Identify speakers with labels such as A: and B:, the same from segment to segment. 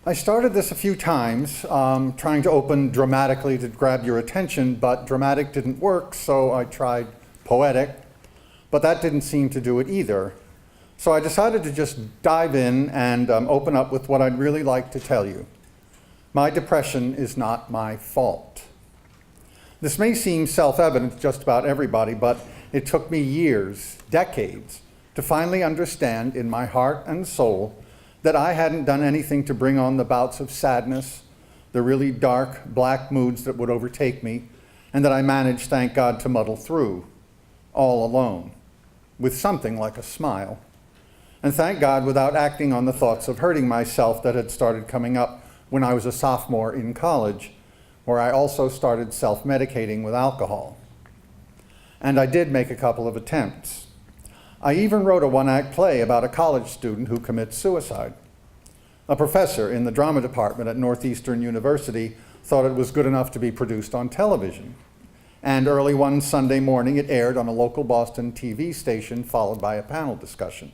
A: I started this a few times, trying to open dramatically to grab your attention, but dramatic didn't work, so I tried poetic, but that didn't seem to do it either. So I decided to just dive in and open up with what I'd really like to tell you. My depression is not my fault. This may seem self-evident to just about everybody, but it took me years, decades, to finally understand in my heart and soul that I hadn't done anything to bring on the bouts of sadness, the really dark, black moods that would overtake me, and that I managed, thank God, to muddle through, all alone, with something like a smile. And thank God, without acting on the thoughts of hurting myself that had started coming up when I was a sophomore in college, where I also started self-medicating with alcohol. And I did make a couple of attempts. I even wrote a one-act play about a college student who commits suicide. A professor in the drama department at Northeastern University thought it was good enough to be produced on television. And early one Sunday morning, it aired on a local Boston TV station, followed by a panel discussion.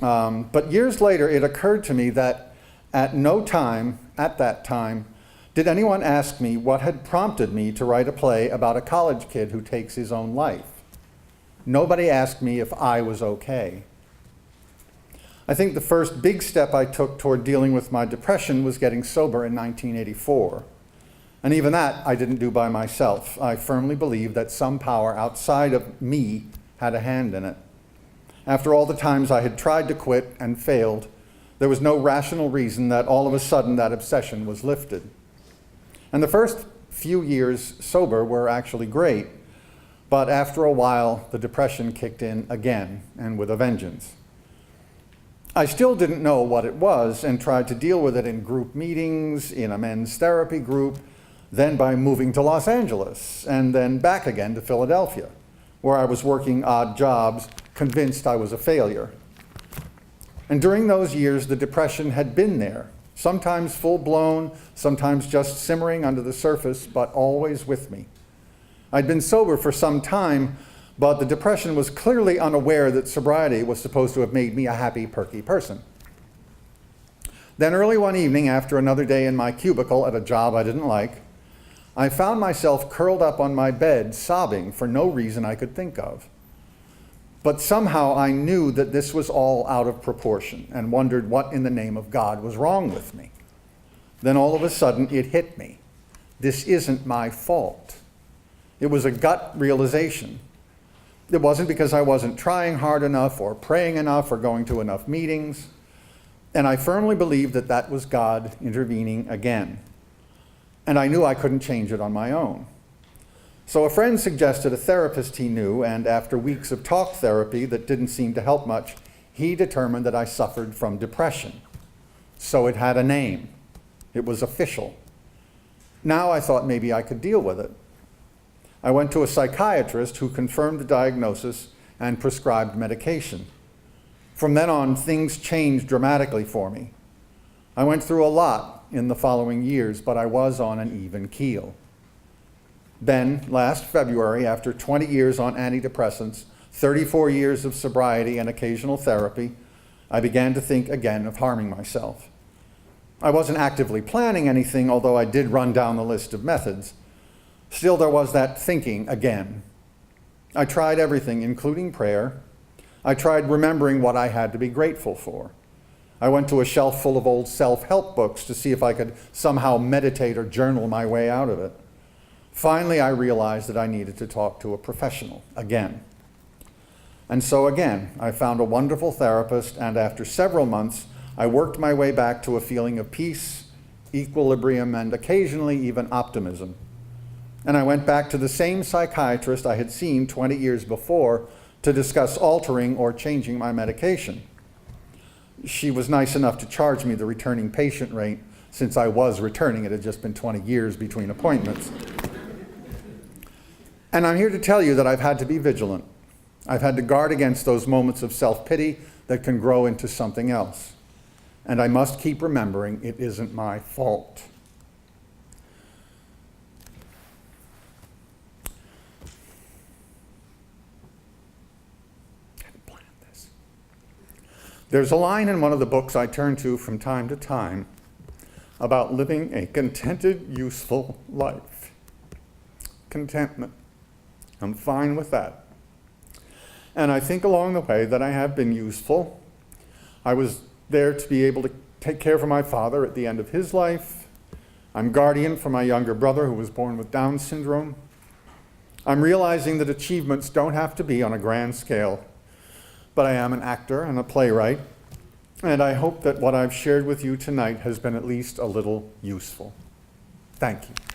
A: But years later, it occurred to me that at no time, at that time, did anyone ask me what had prompted me to write a play about a college kid who takes his own life. Nobody asked me if I was okay. I think the first big step I took toward dealing with my depression was getting sober in 1984. And even that I didn't do by myself. I firmly believe that some power outside of me had a hand in it. After all the times I had tried to quit and failed, there was no rational reason that all of a sudden that obsession was lifted. And the first few years sober were actually great, but after a while, the depression kicked in again, and with a vengeance. I still didn't know what it was and tried to deal with it in group meetings, in a men's therapy group, then by moving to Los Angeles, and then back again to Philadelphia, where I was working odd jobs, convinced I was a failure. And during those years, the depression had been there, sometimes full-blown, sometimes just simmering under the surface, but always with me. I'd been sober for some time, but the depression was clearly unaware that sobriety was supposed to have made me a happy, perky person. Then early one evening, after another day in my cubicle at a job I didn't like, I found myself curled up on my bed, sobbing for no reason I could think of. But somehow I knew that this was all out of proportion and wondered what in the name of God was wrong with me. Then all of a sudden it hit me. This isn't my fault. It was a gut realization. It wasn't because I wasn't trying hard enough or praying enough or going to enough meetings. And I firmly believed that that was God intervening again. And I knew I couldn't change it on my own. So a friend suggested a therapist he knew, and after weeks of talk therapy that didn't seem to help much, he determined that I suffered from depression. So it had a name. It was official. Now I thought maybe I could deal with it. I went to a psychiatrist who confirmed the diagnosis and prescribed medication. From then on, things changed dramatically for me. I went through a lot in the following years, but I was on an even keel. Then, last February, after 20 years on antidepressants, 34 years of sobriety and occasional therapy, I began to think again of harming myself. I wasn't actively planning anything, although I did run down the list of methods. Still, there was that thinking again. I tried everything, including prayer. I tried remembering what I had to be grateful for. I went to a shelf full of old self-help books to see if I could somehow meditate or journal my way out of it. Finally, I realized that I needed to talk to a professional again. And so again, I found a wonderful therapist, and after several months, I worked my way back to a feeling of peace, equilibrium, and occasionally even optimism. And I went back to the same psychiatrist I had seen 20 years before to discuss altering or changing my medication. She was nice enough to charge me the returning patient rate, since I was returning. It had just been 20 years between appointments. And I'm here to tell you that I've had to be vigilant. I've had to guard against those moments of self-pity that can grow into something else. And I must keep remembering it isn't my fault. There's a line in one of the books I turn to from time to time about living a contented, useful life. Contentment. I'm fine with that. And I think along the way that I have been useful. I was there to be able to take care of my father at the end of his life. I'm guardian for my younger brother who was born with Down syndrome. I'm realizing that achievements don't have to be on a grand scale, but I am an actor and a playwright, and I hope that what I've shared with you tonight has been at least a little useful. Thank you.